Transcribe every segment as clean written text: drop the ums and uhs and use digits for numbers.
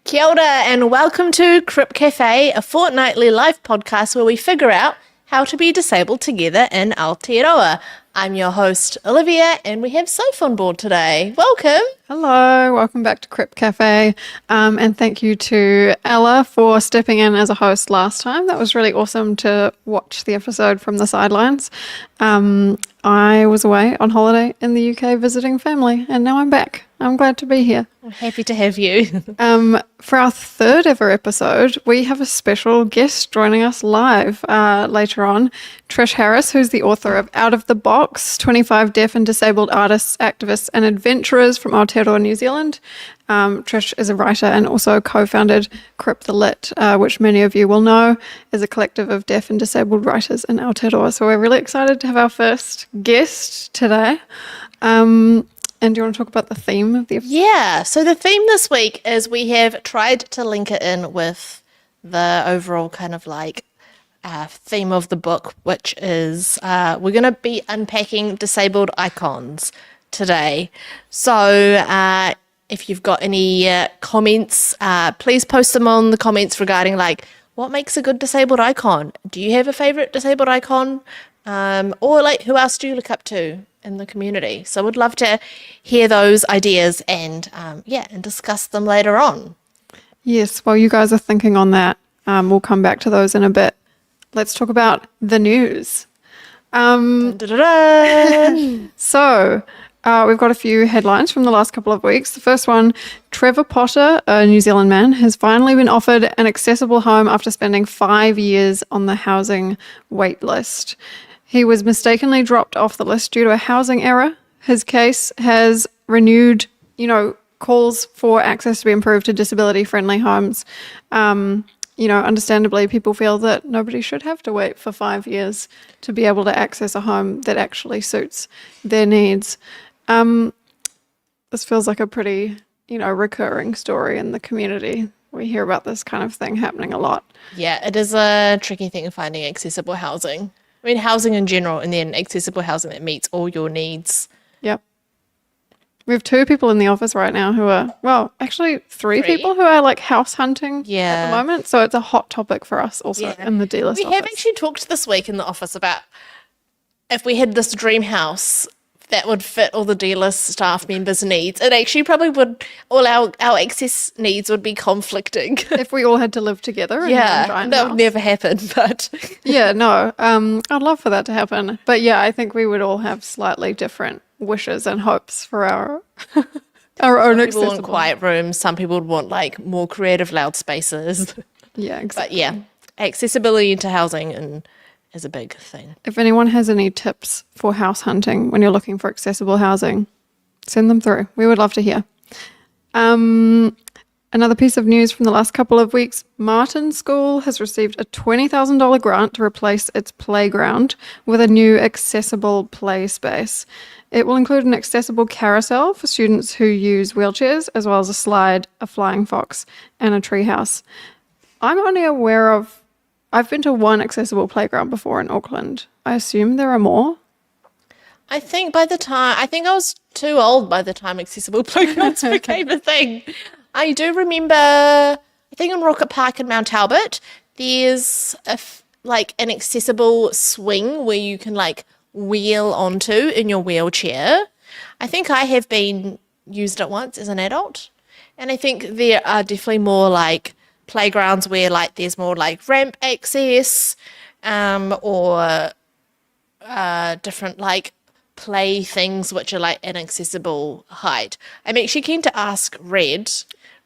Kia ora and welcome to Crip Café, a fortnightly live podcast where we figure out how to be disabled together in Aotearoa. I'm your host, Olivia, and we have Soph on board today. Welcome. Hello, welcome back to Crip Café, and thank you to Ella for stepping in as a host last time. That was really awesome to watch the episode from the sidelines. I was away on holiday in the UK visiting family, and now I'm back. I'm glad to be here. I'm happy to have you. For our third ever episode, we have a special guest joining us live later on. Trish Harris, who's the author of Out of the Box, 25 Deaf and Disabled Artists, Activists and Adventurers from Aotearoa, New Zealand. Trish is a writer and also co-founded Crip the Lit, which many of you will know is a collective of deaf and disabled writers in Aotearoa. So we're really excited to have our first guest today. And do you want to talk about the theme of the episode? Yeah, so the theme this week is we have tried to link it in with the overall kind of like theme of the book, which is we're going to be unpacking disabled icons today. So if you've got any comments, please post them on the comments regarding like what makes a good disabled icon. Do you have a favorite disabled icon? Or like who else do you look up to in the community? So would love to hear those ideas and and discuss them later on. Yes, while you guys are thinking on that, we'll come back to those in a bit. Let's talk about the news. So we've got a few headlines from the last couple of weeks. The first one, Trevor Potter, a New Zealand man, has finally been offered an accessible home after spending 5 years on the housing wait list. He was mistakenly dropped off the list due to a housing error. His case has renewed, calls for access to be improved to disability-friendly homes. Understandably, people feel that nobody should have to wait for 5 years to be able to access a home that actually suits their needs. This feels like a pretty, recurring story in the community. We hear about this kind of thing happening a lot. Yeah, it is a tricky thing finding accessible housing. I mean, housing in general, and then accessible housing that meets all your needs. Yep. We have 2 people in the office right now who are, actually 3 people who are like house hunting at the moment. So it's a hot topic for us also in the D-list office. We have actually talked this week in the office about if we had this dream house that would fit all the D-list staff members' needs. It actually probably would, all our access needs would be conflicting. If we all had to live together in one giant that house. would never happen, but... I'd love for that to happen. But yeah, I think we would all have slightly different wishes and hopes for our own accessible. Some people want quiet rooms, some people would want like more creative loud spaces. Yeah, exactly. But accessibility to housing is a big thing. If anyone has any tips for house hunting when you're looking for accessible housing, send them through. We would love to hear. Another piece of news from the last couple of weeks, Martin School has received a $20,000 grant to replace its playground with a new accessible play space. It will include an accessible carousel for students who use wheelchairs, as well as a slide, a flying fox, and a treehouse. I'm only aware of I've been to one accessible playground before in Auckland. I assume there are more. I think I was too old by the time accessible playgrounds became a thing. I do remember, I think in Rocket Park in Mount Albert, there's an accessible swing where you can like wheel onto in your wheelchair. I think I have used it once as an adult. And I think there are definitely more like playgrounds where like there's more like ramp access or different like play things which are like an accessible height. I'm actually keen to ask Red.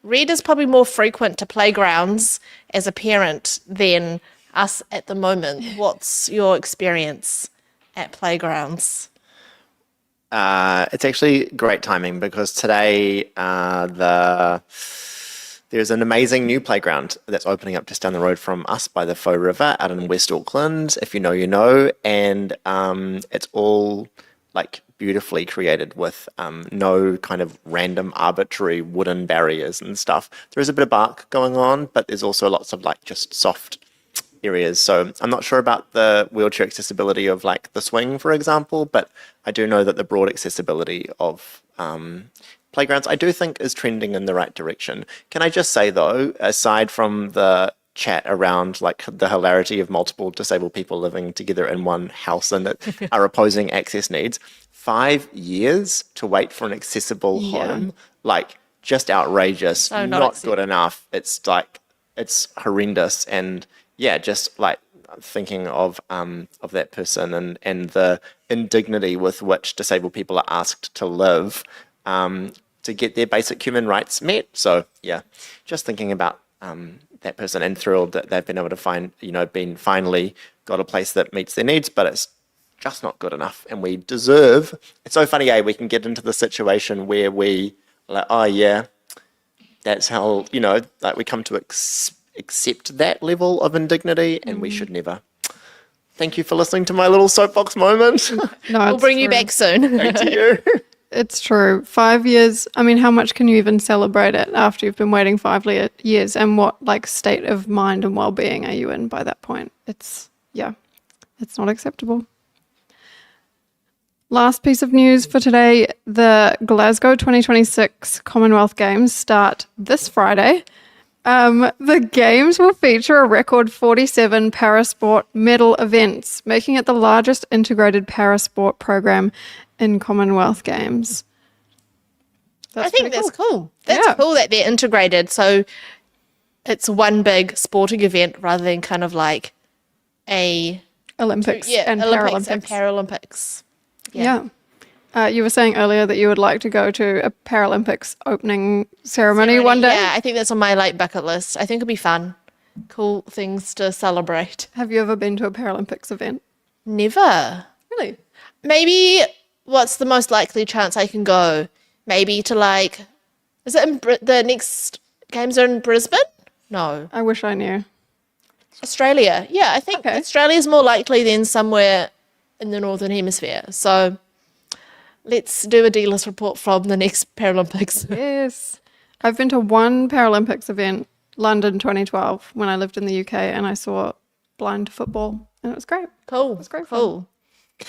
Red is probably more frequent to playgrounds as a parent than us at the moment. What's your experience at playgrounds? It's actually great timing because today there's an amazing new playground that's opening up just down the road from us by the Faux River out in West Auckland. If you know, you know. And it's all like beautifully created with no kind of random arbitrary wooden barriers and stuff. There is a bit of bark going on, but there's also lots of like just soft areas. So I'm not sure about the wheelchair accessibility of like the swing, for example, but I do know that the broad accessibility of playgrounds, I do think is trending in the right direction. Can I just say though, aside from the chat around like the hilarity of multiple disabled people living together in one house and that are opposing access needs, 5 years to wait for an accessible home, like just outrageous, So not good enough. It's like, it's horrendous. And yeah, just like thinking of that person and the indignity with which disabled people are asked to live to get their basic human rights met. So yeah, just thinking about that person and thrilled that they've been able to find, been finally got a place that meets their needs, but it's just not good enough. And we deserve, it's so funny, we can get into the situation where we like, oh yeah, that's how, like we come to accept that level of indignity, and we should never. Thank you for listening to my little soapbox moment. No, We'll bring you back soon. Thank you. It's true. 5 years. I mean, how much can you even celebrate it after you've been waiting 5 years? And what like state of mind and well-being are you in by that point? It's not acceptable. Last piece of news for today, the Glasgow 2026 Commonwealth Games start this Friday. The Games will feature a record 47 parasport medal events, making it the largest integrated parasport program in Commonwealth Games. I think that's cool. That's cool that they're integrated. So it's one big sporting event rather than kind of like a Olympics and Olympics Paralympics. and Paralympics. Yeah. You were saying earlier that you would like to go to a Paralympics opening ceremony one day. Yeah, I think that's on my like bucket list. I think it'll be fun. Cool things to celebrate. Have you ever been to a Paralympics event? Never. Really? Maybe what's the most likely chance I can go? Maybe to like, is it in the next games are in Brisbane? No. I wish I knew. Australia. Yeah, I think Australia's more likely than somewhere in the Northern Hemisphere. So let's do a D-list report from the next Paralympics. Yes. I've been to one Paralympics event, London 2012, when I lived in the UK, and I saw blind football, and it was great. Cool. It was great Cool. fun.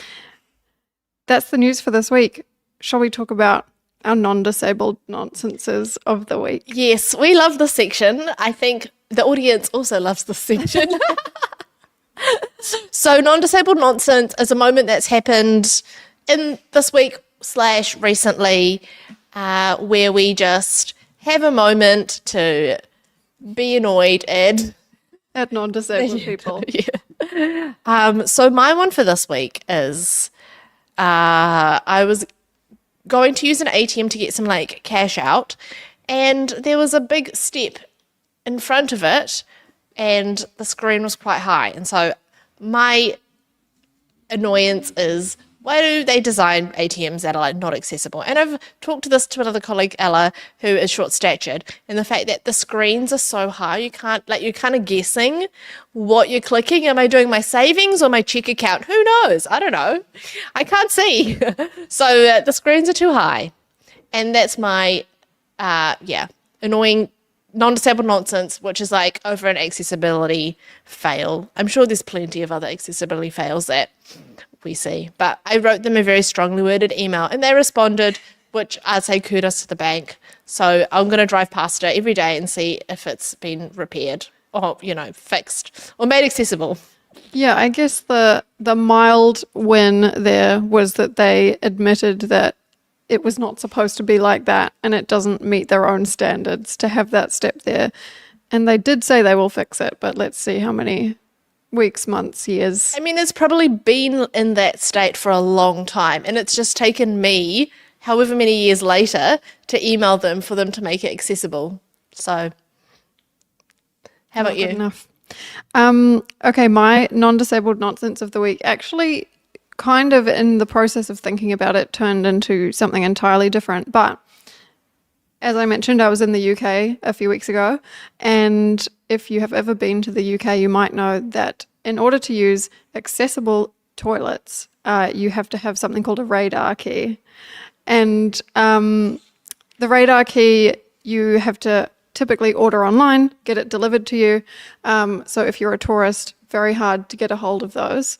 That's the news for this week. Shall we talk about our non-disabled nonsenses of the week? Yes, we love this section. I think the audience also loves this section. So non-disabled nonsense is a moment that's happened in this week / recently where we just have a moment to be annoyed at non-disabled people. So my one for this week is I was going to use an ATM to get some like cash out, and there was a big step in front of it and the screen was quite high. And so my annoyance is, why do they design ATMs that are like not accessible? And I've talked to this to another colleague, Ella, who is short-statured, and the fact that the screens are so high, you can't, like, you're kind of guessing what you're clicking. Am I doing my savings or my check account? Who knows? I don't know. I can't see. So the screens are too high. And that's my, annoying non-disabled nonsense, which is like over an accessibility fail. I'm sure there's plenty of other accessibility fails that we see, but I wrote them a very strongly worded email and they responded, which I'd say kudos to the bank. So I'm going to drive past it every day and see if it's been repaired or, fixed or made accessible. Yeah, I guess the mild win there was that they admitted that it was not supposed to be like that and it doesn't meet their own standards to have that step there. And they did say they will fix it, but let's see how many weeks, months, years. I mean, it's probably been in that state for a long time, and it's just taken me however many years later to email them for them to make it accessible. So how about you? Good enough. Okay, my non-disabled nonsense of the week actually kind of in the process of thinking about it turned into something entirely different. But as I mentioned, I was in the UK a few weeks ago, and if you have ever been to the UK, you might know that in order to use accessible toilets, you have to have something called a radar key. And the radar key, you have to typically order online, get it delivered to you. So if you're a tourist, very hard to get a hold of those.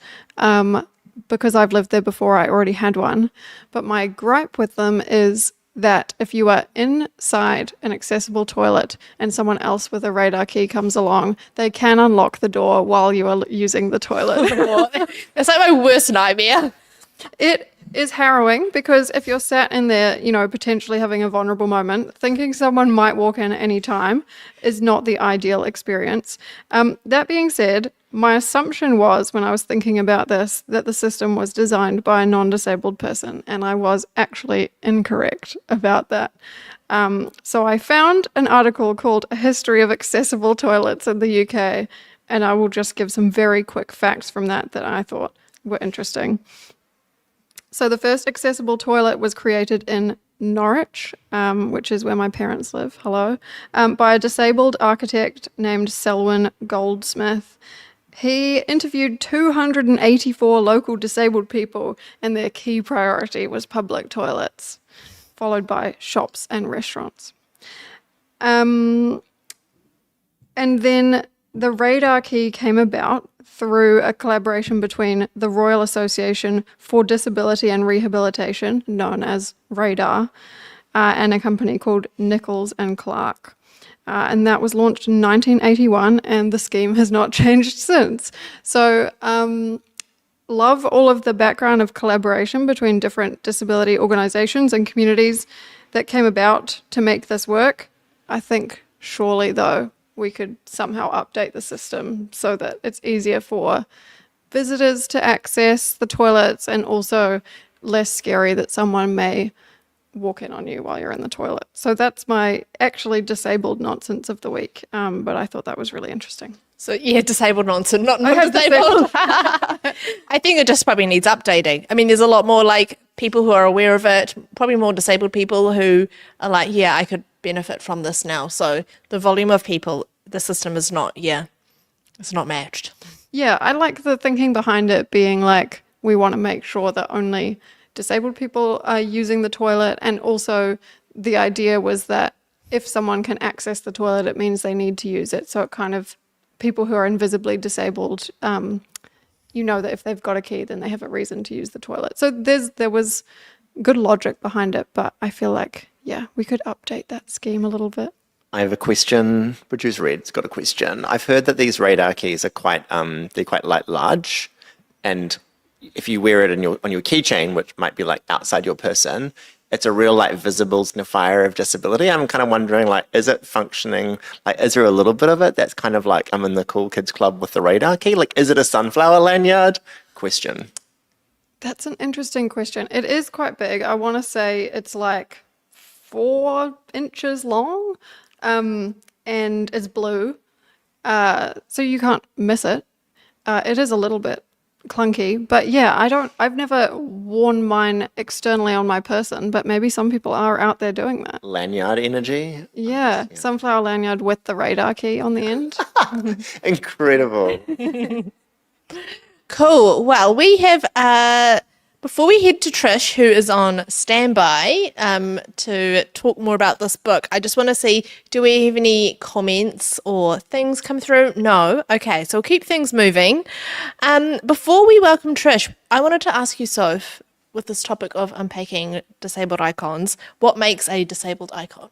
Because I've lived there before, I already had one. But my gripe with them is that if you are inside an accessible toilet and someone else with a radar key comes along, they can unlock the door while you are using the toilet. That's like my worst nightmare. It is harrowing because if you're sat in there, potentially having a vulnerable moment, thinking someone might walk in at any time is not the ideal experience. That being said, my assumption was when I was thinking about this that the system was designed by a non-disabled person, and I was actually incorrect about that. So I found an article called A History of Accessible Toilets in the UK, and I will just give some very quick facts from that I thought were interesting. So the first accessible toilet was created in Norwich, which is where my parents live, by a disabled architect named Selwyn Goldsmith. He interviewed 284 local disabled people, and their key priority was public toilets, followed by shops and restaurants. And then the radar key came about through a collaboration between the Royal Association for Disability and Rehabilitation, known as RADAR, and a company called Nichols and Clark. And that was launched in 1981, and the scheme has not changed since. So, love all of the background of collaboration between different disability organisations and communities that came about to make this work. I think surely, though, we could somehow update the system so that it's easier for visitors to access the toilets and also less scary that someone may walk in on you while you're in the toilet. So that's my actually disabled nonsense of the week. But I thought that was really interesting. So yeah, disabled nonsense, not have disabled. I think it just probably needs updating. I mean, there's a lot more like people who are aware of it, probably more disabled people who are like, yeah, I could benefit from this now. So the volume of people, the system is not, it's not matched. Yeah, I like the thinking behind it being like, we want to make sure that only disabled people are using the toilet. And also the idea was that if someone can access the toilet, it means they need to use it. So it kind of, people who are invisibly disabled, that if they've got a key, then they have a reason to use the toilet. So there was good logic behind it, but I feel like, we could update that scheme a little bit. I have a question. Producer Red's got a question. I've heard that these radar keys are quite large, and if you wear it on your keychain, which might be like outside your person, it's a real visible signifier of disability. I'm kind of wondering, is it functioning? Is there a little bit of it that's kind of like I'm in the cool kids club with the radar key? Is it a sunflower lanyard? Question. That's an interesting question. It is quite big. I want to say it's 4 inches long, and is blue, so you can't miss it. It is a little bit clunky, but I've never worn mine externally on my person, but maybe some people are out there doing that. Lanyard energy? Yeah, sunflower lanyard with the radar key on the end. Incredible. Cool. Well, we have, before we head to Trish, who is on standby to talk more about this book, I just want to see, do we have any comments or things come through? No? Okay, so we'll keep things moving. Before we welcome Trish, I wanted to ask you, Soph, with this topic of unpacking disabled icons, what makes a disabled icon?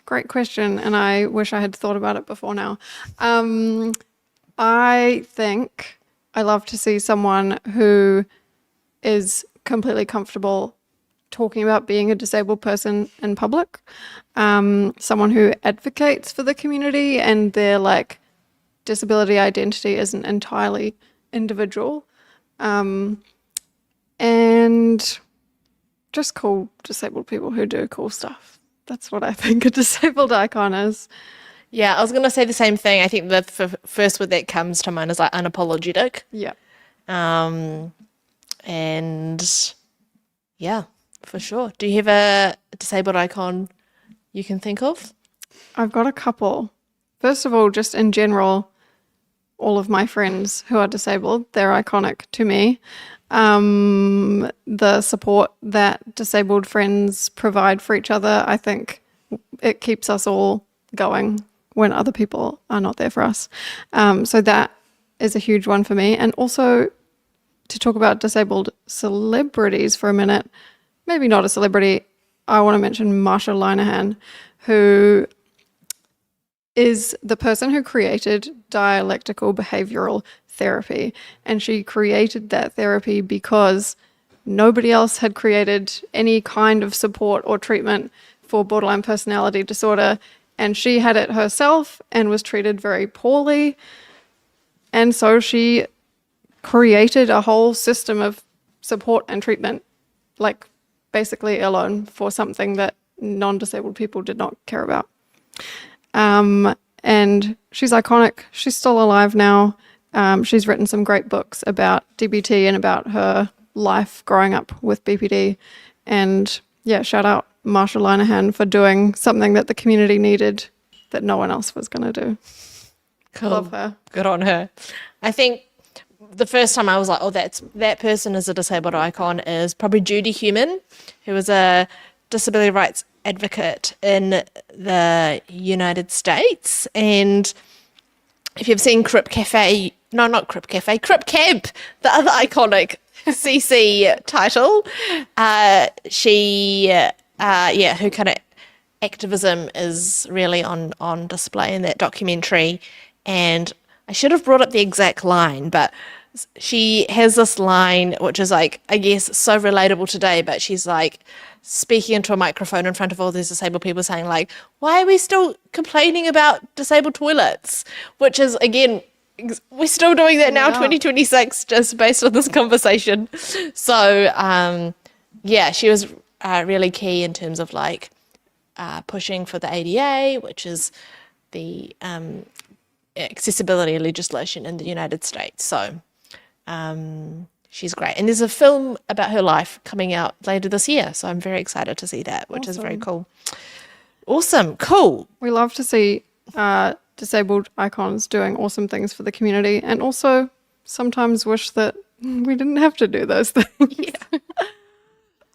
Great question, and I wish I had thought about it before now. I think I love to see someone who is completely comfortable talking about being a disabled person in public, someone who advocates for the community and their disability identity isn't entirely individual, and just cool disabled people who do cool stuff. That's what I think a disabled icon is. Yeah, I was going to say the same thing. I think the first word that comes to mind is unapologetic. Yeah. And yeah, for sure. Do you have a disabled icon you can think of? I've got a couple. First of all, just in general, all of my friends who are disabled, they're iconic to me. The support that disabled friends provide for each other, I think it keeps us all going when other people are not there for us. So that is a huge one for me. And also to talk about disabled celebrities for a minute, maybe not a celebrity, I want to mention Marsha Linehan, who is the person who created dialectical behavioral therapy. And she created that therapy because nobody else had created any kind of support or treatment for borderline personality disorder. And she had it herself and was treated very poorly. And so she created a whole system of support and treatment, like basically alone, for something that non-disabled people did not care about. And she's iconic. She's still alive now. She's written some great books about DBT and about her life growing up with BPD. And yeah, shout out Marsha Linehan for doing something that the community needed that no one else was going to do. Cool. Love her. Good on her. I think the first time I was like, oh, that person is a disabled icon is probably Judy Heumann, who was a disability rights advocate in the United States. And if you've seen Crip Café, no, not Crip Café, Crip Camp, the other iconic CC title, her kind of activism is really on display in that documentary. And I should have brought up the exact line, but she has this line, which is like, I guess, so relatable today, but she's like speaking into a microphone in front of all these disabled people saying like, why are we still complaining about disabled toilets? Which is, again, we're still doing that now, 2026, just based on this conversation. So, she was really key in terms of like pushing for the ADA, which is the accessibility legislation in the United States. So she's great. And there's a film about her life coming out later this year. So I'm very excited to see that, which is very cool. Awesome. Cool. We love to see disabled icons doing awesome things for the community, and also sometimes wish that we didn't have to do those things. Yeah.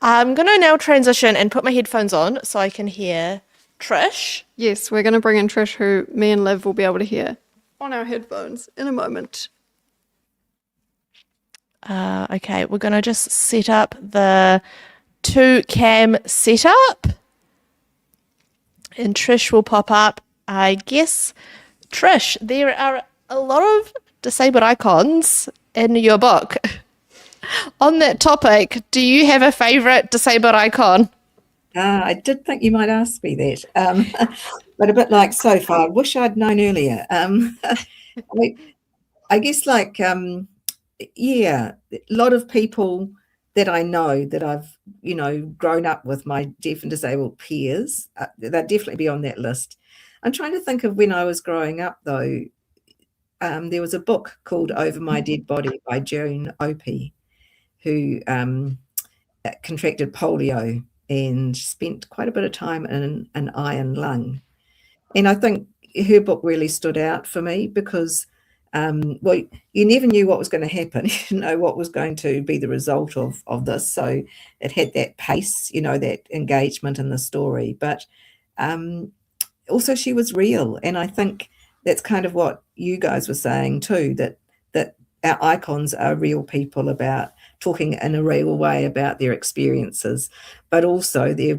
I'm going to now transition and put my headphones on so I can hear Trish. Yes, we're going to bring in Trish, who me and Liv will be able to hear on our headphones in a moment. Okay, we're going to just set up the 2-cam setup. And Trish will pop up. I guess, Trish, there are a lot of disabled icons in your book. On that topic, do you have a favourite disabled icon? I did think you might ask me that, but a bit like so far, I wish I'd known earlier. I guess a lot of people that I know that I've, grown up with, my deaf and disabled peers, they'll definitely be on that list. I'm trying to think of when I was growing up, though. There was a book called Over My Dead Body by Joan Opie, who contracted polio and spent quite a bit of time in an iron lung. And I think her book really stood out for me because, you never knew what was going to happen, what was going to be the result of this. So it had that pace, that engagement in the story. But also she was real. And I think that's kind of what you guys were saying too, that our icons are real people about talking in a real way about their experiences, but also they're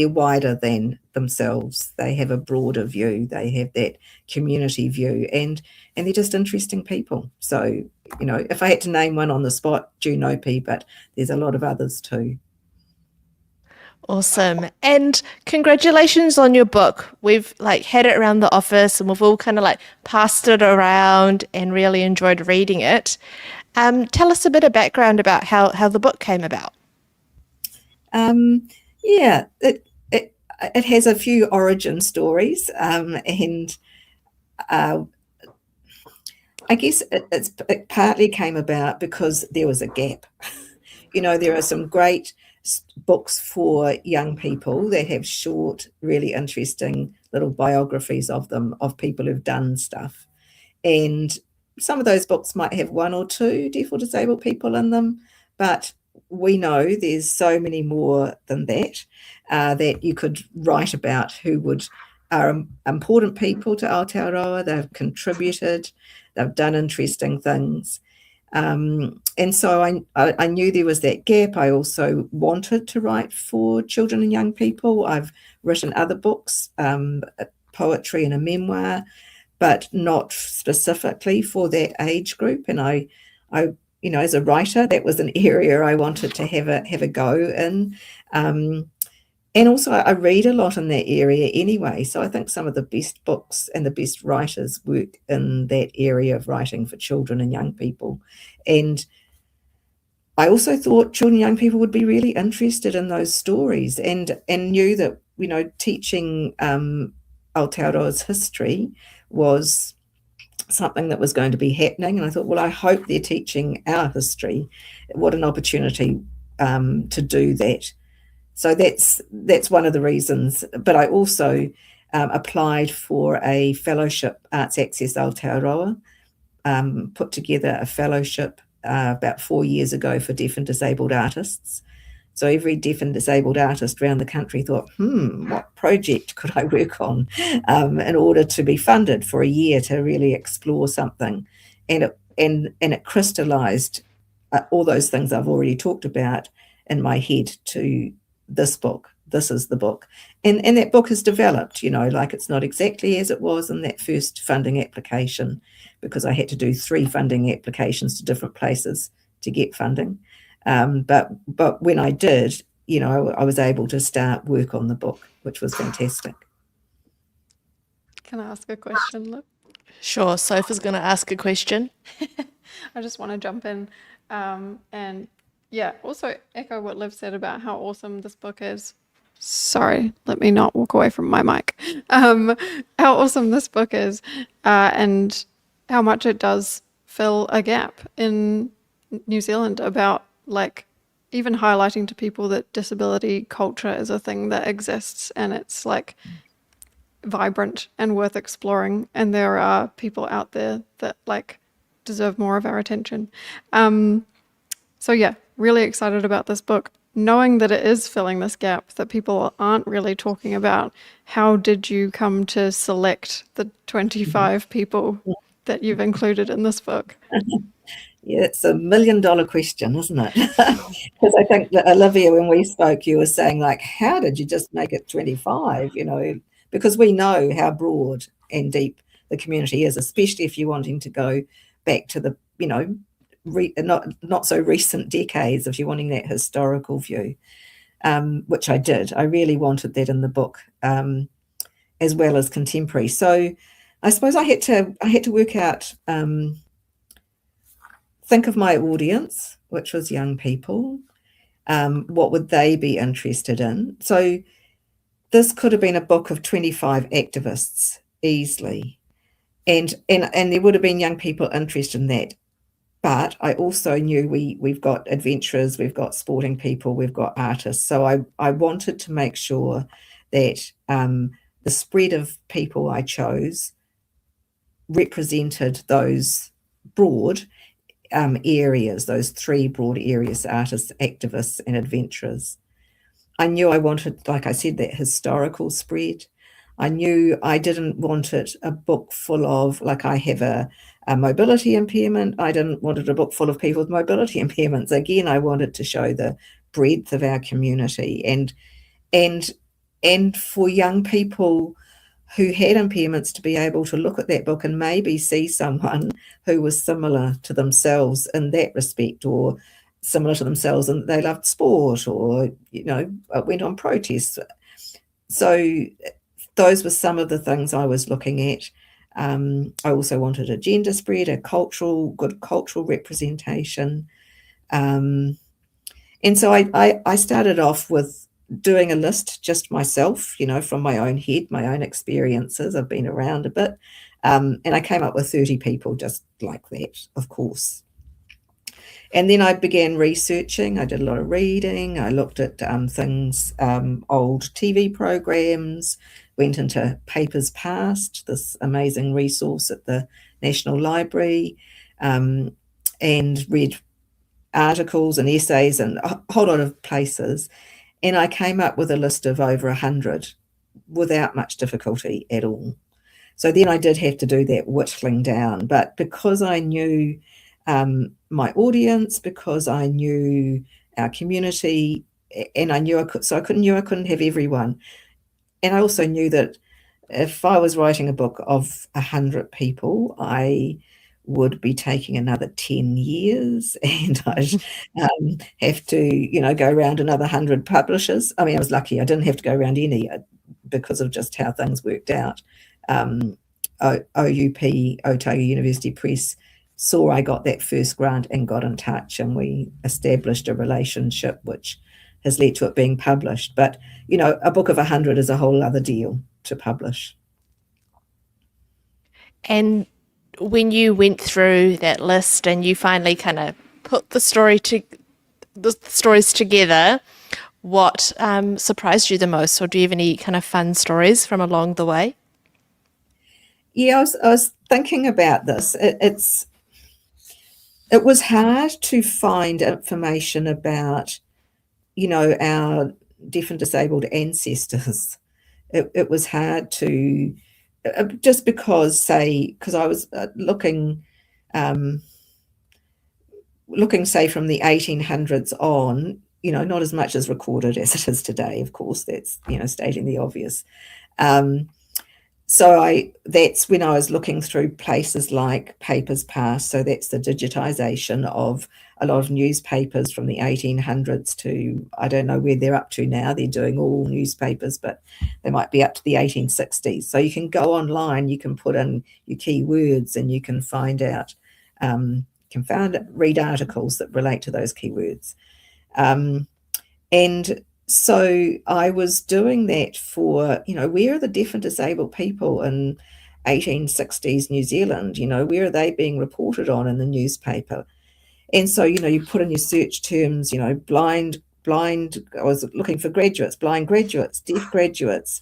wider than themselves. They have a broader view. They have that community view, and they're just interesting people. So, if I had to name one on the spot, June Opie, but there's a lot of others too. Awesome. And congratulations on your book. We've had it around the office and we've all kind of passed it around and really enjoyed reading it. Tell us a bit of background about how the book came about. It has a few origin stories, and I guess it partly came about because there was a gap. There are some great books for young people that have short, really interesting little biographies of them, of people who've done stuff. And some of those books might have one or two deaf or disabled people in them, but we know there's so many more than that, that you could write about who are important people to Aotearoa. They've contributed. they've done interesting things. And so I knew there was that gap. I also wanted to write for children and young people. I've written other books, poetry and a memoir, but not specifically for that age group. And I, as a writer, that was an area I wanted to have a go in. And also I read a lot in that area anyway. So I think some of the best books and the best writers work in that area of writing for children and young people. And I also thought children and young people would be really interested in those stories, and knew that, teaching Aotearoa's history was something that was going to be happening. And I thought, well, I hope they're teaching our history. What an opportunity to do that. So that's one of the reasons. But I also applied for a fellowship, Arts Access Aotearoa, put together a fellowship about 4 years ago for deaf and disabled artists. So every deaf and disabled artist around the country thought, what project could I work on in order to be funded for a year to really explore something? And it crystallized all those things I've already talked about in my head to this book. This is the book. And that book has developed, it's not exactly as it was in that first funding application, because I had to do 3 funding applications to different places to get funding. But when I did, I was able to start work on the book, which was fantastic. Can I ask a question, Liv? Sure, Sophie's going to ask a question. I just want to jump in and also echo what Liv said about how awesome this book is. Sorry, let me not walk away from my mic. How awesome this book is, and how much it does fill a gap in New Zealand about, even highlighting to people that disability culture is a thing that exists, and it's vibrant and worth exploring, and there are people out there that deserve more of our attention. So yeah, really excited about this book, knowing that it is filling this gap that people aren't really talking about. How did you come to select the 25 people that you've included in this book? Yeah, it's $1 million question, isn't it? Because I think that, Olivia, when we spoke, you were saying, how did you just make it 25? Because we know how broad and deep the community is, especially if you're wanting to go back to the, not so recent decades, if you're wanting that historical view, which I did. I really wanted that in the book, as well as contemporary. So I suppose I had to work out, think of my audience, which was young people. What would they be interested in? So this could have been a book of 25 activists easily, and there would have been young people interested in that. But I also knew we've got adventurers, we've got sporting people, we've got artists. So I wanted to make sure that the spread of people I chose represented those broad areas, those 3 broad areas: artists, activists, and adventurers. I knew I wanted, like I said, that historical spread. I knew I didn't want it a book full of, I have a mobility impairment. I didn't want it a book full of people with mobility impairments. Again, I wanted to show the breadth of our community, and for young people who had impairments to be able to look at that book and maybe see someone who was similar to themselves in that respect, or similar to themselves and they loved sport, or went on protests. So those were some of the things I was looking at. I also wanted a gender spread, good cultural representation. And so I started off with doing a list just myself, from my own head, my own experiences. I've been around a bit. And I came up with 30 people just like that, of course. And then I began researching. I did a lot of reading. I looked at things, old TV programs, went into Papers Past, this amazing resource at the National Library, and read articles and essays and a whole lot of places. And I came up with a list of over 100 without much difficulty at all. So then I did have to do that whittling down. But because I knew my audience, because I knew our community, and I knew I couldn't have everyone. And I also knew that if I was writing a book of 100 people, I would be taking another 10 years, and I'd have to, go around another 100 publishers. I mean, I was lucky I didn't have to go around any because of just how things worked out. OUP, Otago University Press, saw I got that first grant and got in touch, and we established a relationship which has led to it being published. But, a book of 100 is a whole other deal to publish. And when you went through that list and you finally kind of put the stories together, what surprised you the most, or do you have any kind of fun stories from along the way? Yeah, I was thinking about this. It was hard to find information about, our deaf and disabled ancestors. It was hard to, just because I was looking, say, from the 1800s on, not as much as recorded as it is today. Of course, that's, stating the obvious. So that's when I was looking through places like Papers Past. So that's the digitization of a lot of newspapers from the 1800s to, I don't know where they're up to now. They're doing all newspapers, but they might be up to the 1860s. So you can go online, you can put in your keywords, and you can find out, read articles that relate to those keywords. And so I was doing that for, where are the deaf and disabled people in 1860s New Zealand? Where are they being reported on in the newspaper? And so, you put in your search terms, blind, I was looking for graduates, blind graduates, deaf graduates,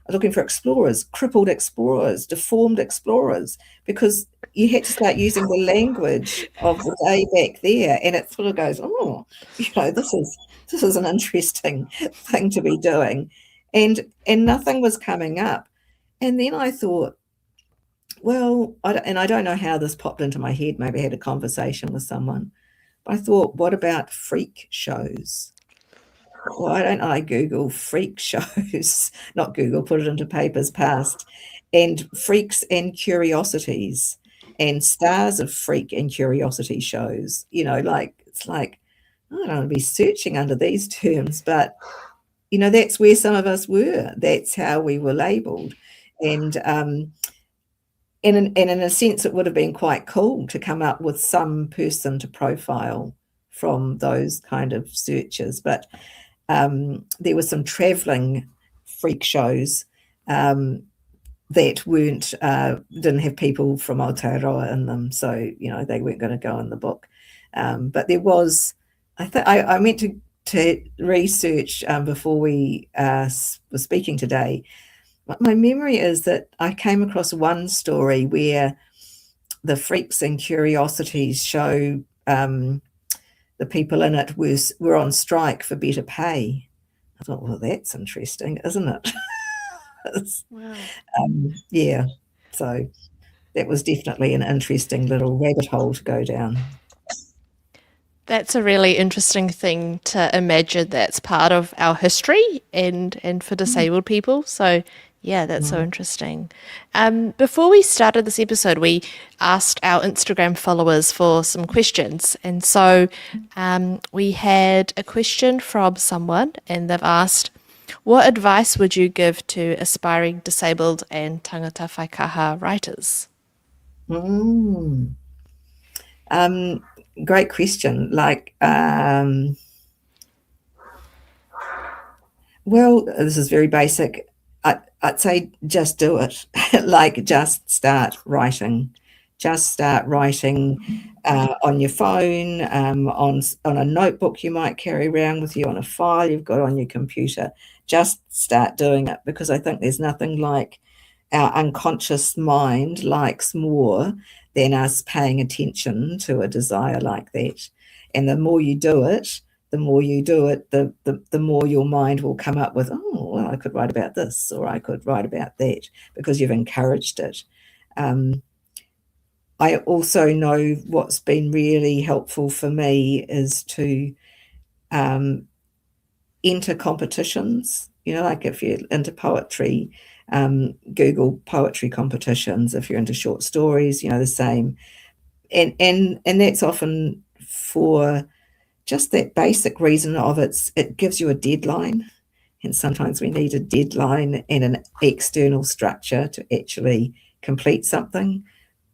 looking for explorers, crippled explorers, deformed explorers, because you had to start using the language of the day back there. And it sort of goes, oh, this is an interesting thing to be doing. And nothing was coming up. And then I thought, well, I don't know how this popped into my head. Maybe I had a conversation with someone. But I thought, what about freak shows? Why don't I Google freak shows? Not Google, put it into Papers Past. And freaks and curiosities and stars of freak and curiosity shows. It's like, I don't want to be searching under these terms, but, that's where some of us were. That's how we were labelled. And in a sense, it would have been quite cool to come up with some person to profile from those kind of searches. But there were some travelling freak shows that didn't have people from Aotearoa in them, so they weren't going to go in the book. But there was, I meant to research before we were speaking today. My memory is that I came across one story where the freaks and curiosities show, the people in it were on strike for better pay. I thought, well, that's interesting, isn't it? Wow. Yeah, so that was definitely an interesting little rabbit hole to go down. That's a really interesting thing to imagine that's part of our history and for disabled people. So yeah, that's so interesting. Before we started this episode, we asked our Instagram followers for some questions. And so we had a question from someone, and they've asked, what advice would you give to aspiring disabled and tangata whaikaha writers? Great question. Well, this is very basic. I'd say just do it. Just start writing. Just start writing on your phone, on a notebook you might carry around with you, on a file you've got on your computer. Just start doing it, because I think there's nothing like our unconscious mind likes more than us paying attention to a desire like that. And the more you do it, the more you do it, the more your mind will come up with, oh, well, I could write about this, or I could write about that, because you've encouraged it. I also know what's been really helpful for me is to enter competitions. Like if you're into poetry, Google poetry competitions. If you're into short stories, the same. And that's often for just that basic reason of it gives you a deadline. And sometimes we need a deadline and an external structure to actually complete something.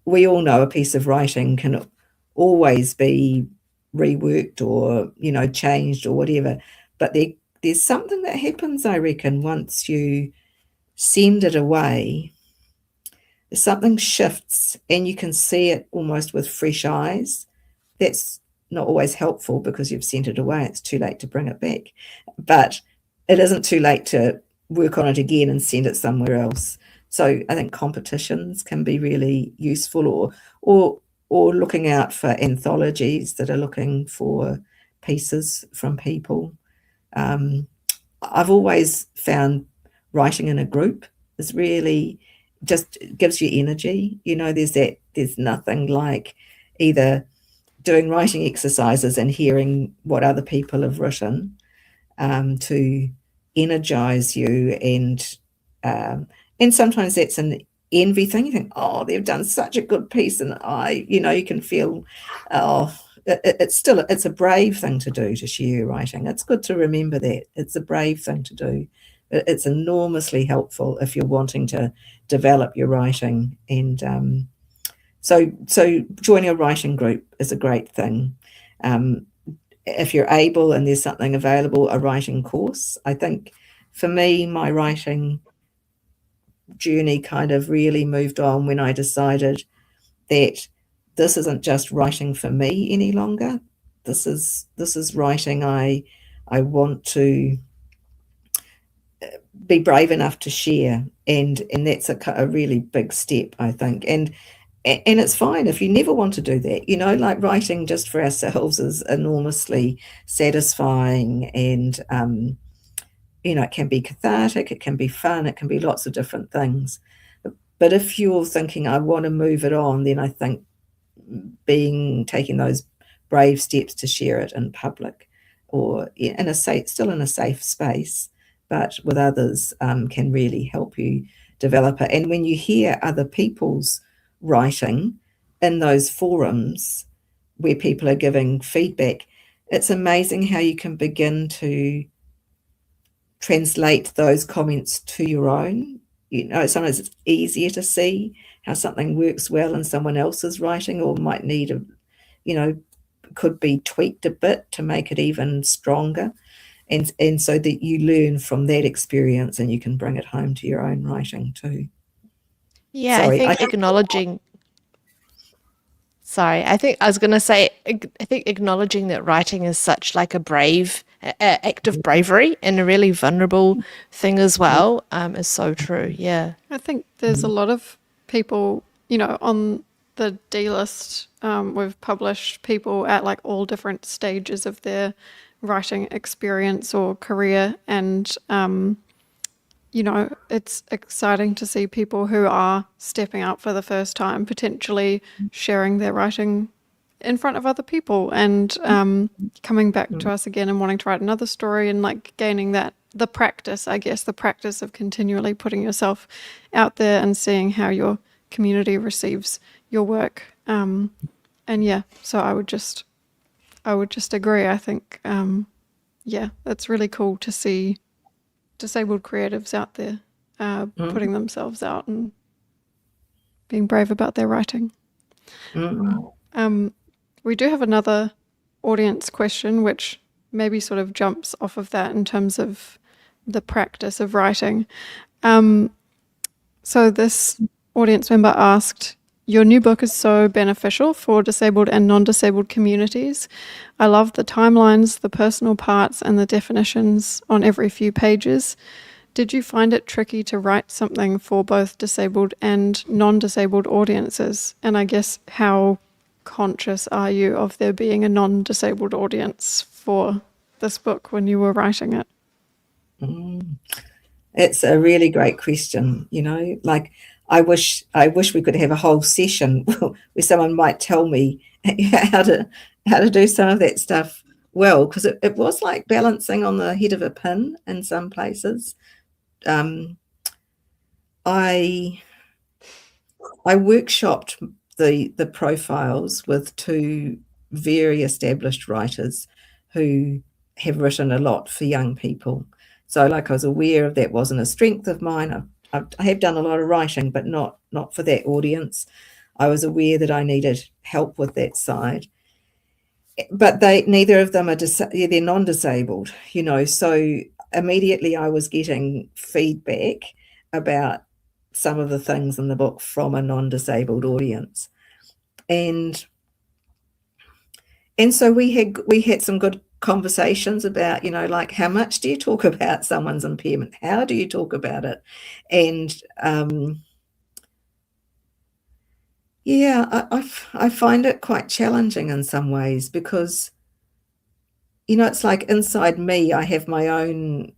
We all know a piece of writing can always be reworked or, changed or whatever. But there's something that happens, I reckon, once you send it away. Something shifts and you can see it almost with fresh eyes. That's not always helpful because you've sent it away. It's too late to bring it back. But it isn't too late to work on it again and send it somewhere else. So I think competitions can be really useful, or looking out for anthologies that are looking for pieces from people. I've always found writing in a group is really just gives you energy. There's nothing like either doing writing exercises and hearing what other people have written to energize you, and sometimes that's an envy thing. You think, oh, they've done such a good piece, and you can feel, oh, it's a brave thing to do, to share your writing. It's good to remember that it's a brave thing to do. It's enormously helpful if you're wanting to develop your writing, and so joining a writing group is a great thing. If you're able and there's something available, a writing course. I think for me, my writing journey kind of really moved on when I decided that this isn't just writing for me any longer. This is writing I want to be brave enough to share, and that's a really big step, I think. And it's fine if you never want to do that. Like writing just for ourselves is enormously satisfying, and it can be cathartic, it can be fun, it can be lots of different things. But if you're thinking, I want to move it on, then I think taking those brave steps to share it in public, or still in a safe space, but with others, can really help you develop it. And when you hear other people's writing in those forums where people are giving feedback, it's amazing how you can begin to translate those comments to your own. Sometimes it's easier to see how something works well in someone else's writing, or might need could be tweaked a bit to make it even stronger. And so that you learn from that experience and you can bring it home to your own writing too. Yeah, Sorry, I think acknowledging. Sorry, I was going to say, I think acknowledging that writing is such like a brave act of bravery, and a really vulnerable thing as well, is so true. Yeah. I think there's a lot of people, on the D list. We've published people at like all different stages of their writing experience or career, and it's exciting to see people who are stepping up for the first time, potentially sharing their writing in front of other people, and coming back to us again and wanting to write another story, and like gaining the practice of continually putting yourself out there and seeing how your community receives your work. And yeah, so I would just agree. I think, it's really cool to see disabled creatives out there putting themselves out and being brave about their writing. We do have another audience question, which maybe sort of jumps off of that in terms of the practice of writing. So this audience member asked, your new book is so beneficial for disabled and non-disabled communities. I love the timelines, the personal parts, and the definitions on every few pages. Did you find it tricky to write something for both disabled and non-disabled audiences? And I guess, how conscious are you of there being a non-disabled audience for this book when you were writing it? It's a really great question. Like I wish we could have a whole session where someone might tell me how to do some of that stuff well, because it was like balancing on the head of a pin in some places. I workshopped the profiles with two very established writers who have written a lot for young people. So like I was aware of that wasn't a strength of mine. I have done a lot of writing, but not for that audience. I was aware that I needed help with that side. But neither of them are they're non-disabled, so immediately I was getting feedback about some of the things in the book from a non-disabled audience. And so we had some good conversations about, like, how much do you talk about someone's impairment? How do you talk about it? And I find it quite challenging in some ways because, it's like inside me, I have my own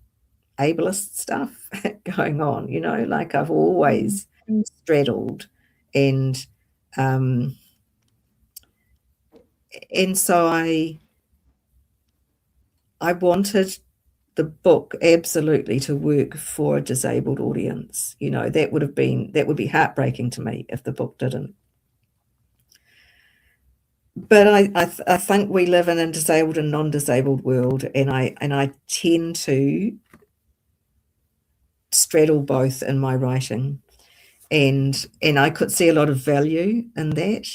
ableist stuff going on, like I've always straddled and so I wanted the book absolutely to work for a disabled audience. That would be heartbreaking to me if the book didn't. But I think we live in a disabled and non-disabled world, and I tend to straddle both in my writing, and I could see a lot of value in that.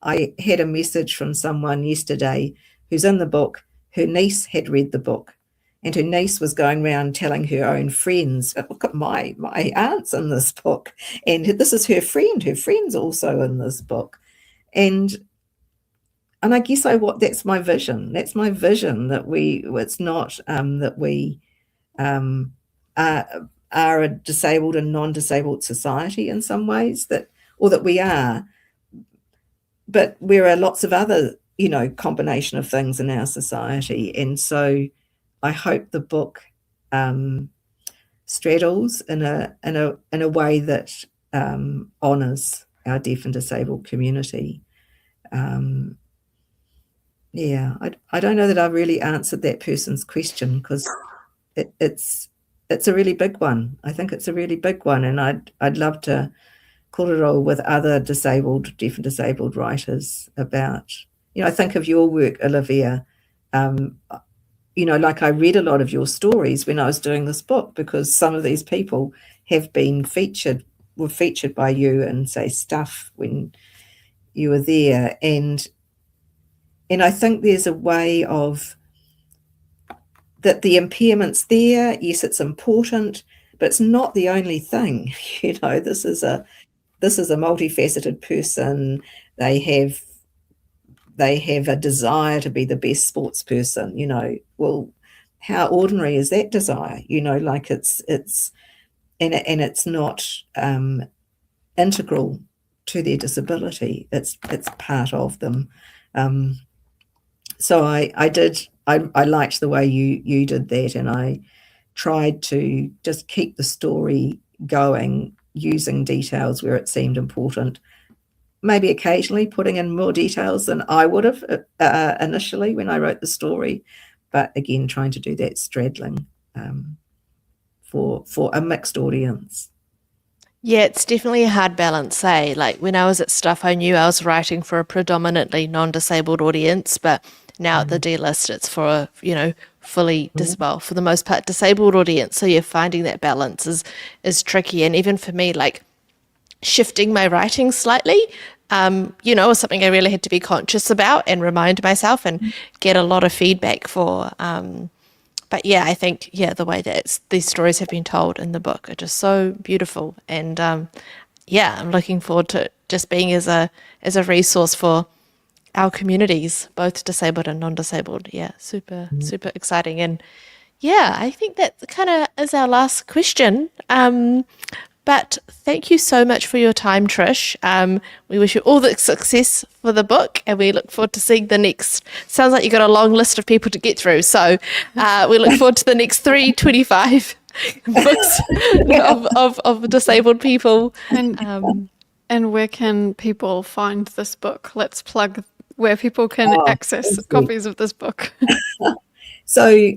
I had a message from someone yesterday who's in the book. Her niece had read the book, and her niece was going around telling her own friends, look at my aunt's in this book, and this is her friend. Her friend's also in this book. And I guess that's my vision. That's my vision, that it's not that we are a disabled and non-disabled society in some ways, that we are, but we're lots of other, combination of things in our society. And so I hope the book straddles in a way that honors our deaf and disabled community. I don't know that I've really answered that person's question, because it's a really big one. I think it's a really big one, and I'd love to kōrero with other deaf and disabled writers about, I think of your work, Olivia. Like I read a lot of your stories when I was doing this book, because some of these people were featured by you in, say, Stuff when you were there. And I think there's a way of that the impairment's there. Yes, it's important, but it's not the only thing. This is a multifaceted person. They have a desire to be the best sports person. Well, how ordinary is that desire? Like it's not integral to their disability. It's part of them. So I liked the way you did that, and I tried to just keep the story going, using details where it seemed important, maybe occasionally putting in more details than I would have initially when I wrote the story, but again, trying to do that straddling for a mixed audience. Yeah, it's definitely a hard balance, eh? Like when I was at Stuff, I knew I was writing for a predominantly non-disabled audience, but now at the D-list, it's for a, fully disabled, for the most part, disabled audience. So you're finding that balance is tricky. And even for me, like shifting my writing slightly, was something I really had to be conscious about and remind myself and get a lot of feedback for. But yeah, I think, the way that these stories have been told in the book are just so beautiful. And I'm looking forward to just being as a resource for our communities, both disabled and non-disabled. Yeah, super exciting. And I think that kind of is our last question. But thank you so much for your time, Trish. We wish you all the success for the book, and we look forward to seeing the next. Sounds like you've got a long list of people to get through. So we look forward to the next 325 books of disabled people. And where can people find this book? Let's plug where people can access copies of this book. So,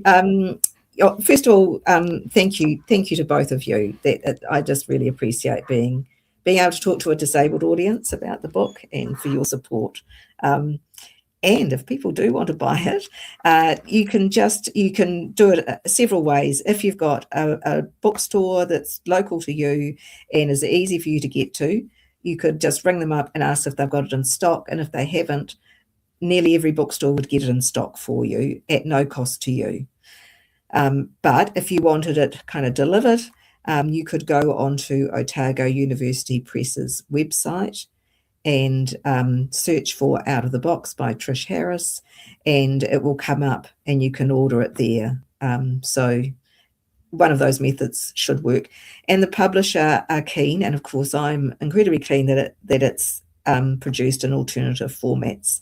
first of all, thank you to both of you. I just really appreciate being able to talk to a disabled audience about the book, and for your support. And if people do want to buy it, you can do it several ways. If you've got a bookstore that's local to you and is easy for you to get to, you could just ring them up and ask if they've got it in stock. And if they haven't, nearly every bookstore would get it in stock for you at no cost to you. But if you wanted it kind of delivered, you could go onto Otago University Press's website and search for Out of the Box by Trish Harris, and it will come up and you can order it there. So one of those methods should work. And the publisher are keen, and of course I'm incredibly keen that it's produced in alternative formats.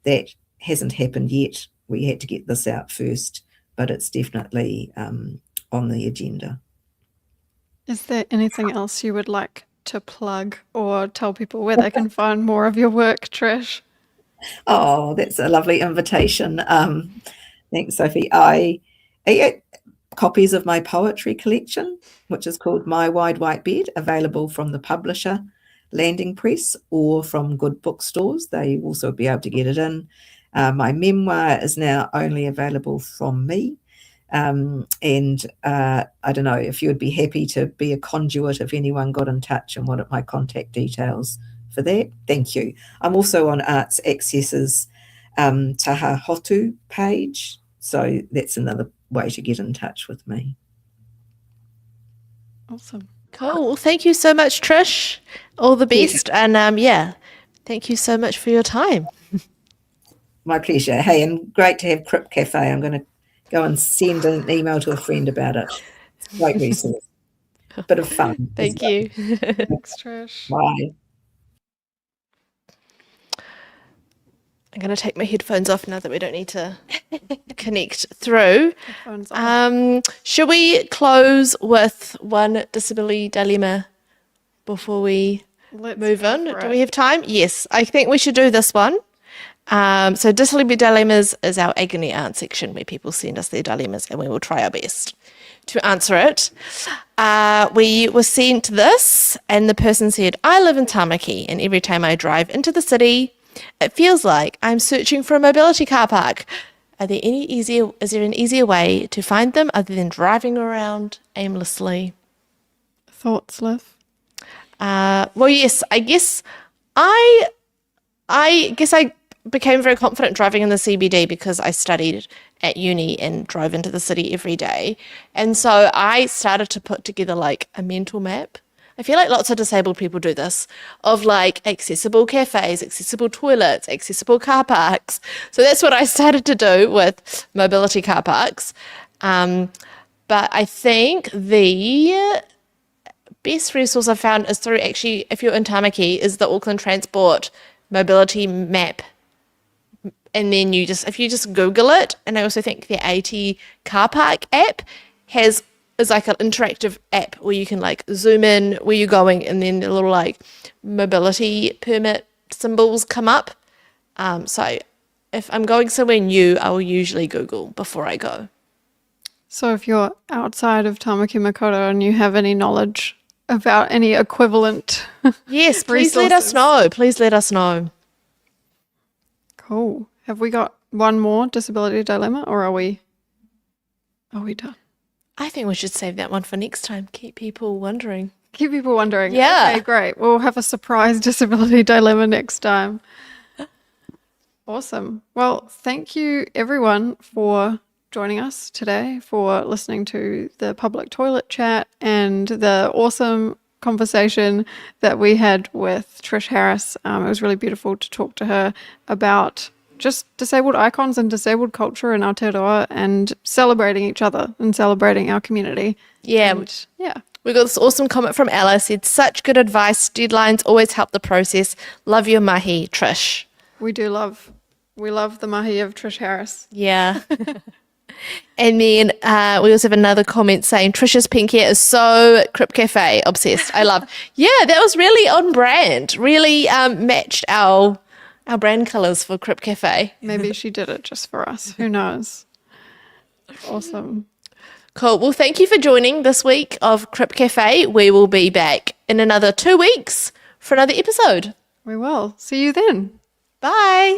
That hasn't happened yet. We had to get this out first, but it's definitely on the agenda. Is there anything else you would like to plug or tell people where they can find more of your work, Trish? Oh, that's a lovely invitation. Thanks, Sophie. I get copies of my poetry collection, which is called My Wide White Bed, available from the publisher Landing Press or from good bookstores. They also be able to get it in. My memoir is now only available from me. And I don't know if you would be happy to be a conduit if anyone got in touch and wanted my contact details for that. Thank you. I'm also on Arts Access's Taha Hotu page. So that's another way to get in touch with me. Awesome. Cool. Well, thank you so much, Trish. All the best. And thank you so much for your time. My pleasure. Hey, and great to have Crip Café. I'm going to go and send an email to a friend about it. It's a great resource. Bit of fun. Thank you. Thanks, Trish. Bye. I'm going to take my headphones off now that we don't need to connect through. Should we close with one disability dilemma before we move on? Do we have time? Yes, I think we should do this one. So disability dilemmas is our agony aunt section where people send us their dilemmas and we will try our best to answer it. We were sent this and the person said, I live in Tamaki and every time I drive into the city, it feels like I'm searching for a mobility car park. Is there an easier way to find them other than driving around aimlessly? Thoughts, Liv? Well, yes, I guess I became very confident driving in the CBD because I studied at uni and drove into the city every day. And so I started to put together like a mental map. I feel like lots of disabled people do this, of like accessible cafes, accessible toilets, accessible car parks. So that's what I started to do with mobility car parks. But I think the best resource I've found is through actually, if you're in Tamaki, is the Auckland Transport mobility map. And then if you just Google it, and I also think the AT car park app is like an interactive app where you can like zoom in where you're going and then the little like mobility permit symbols come up. So if I'm going somewhere new, I will usually Google before I go. So if you're outside of Tamaki Makaurau and you have any knowledge about any equivalent yes, please let us know. Please let us know. Cool. Have we got one more disability dilemma or are we done? I think we should save that one for next time. Keep people wondering. Yeah. Okay, great. We'll have a surprise disability dilemma next time. Awesome. Well, thank you everyone for joining us today, for listening to the public toilet chat and the awesome conversation that we had with Trish Harris. It was really beautiful to talk to her about just disabled icons and disabled culture in Aotearoa and celebrating each other and celebrating our community. Yeah. And, yeah. We got this awesome comment from Ella. Said, such good advice. Deadlines always help the process. Love your mahi, Trish. We love the mahi of Trish Harris. Yeah. And then we also have another comment saying, Trish's pink hair is so Crip Cafe obsessed. I love. Yeah, that was really on brand. Really matched our brand colours for Crip Cafe. Maybe she did it just for us. Who knows? Awesome. Cool. Well, thank you for joining this week of Crip Cafe. We will be back in another 2 weeks for another episode. We will. See you then. Bye.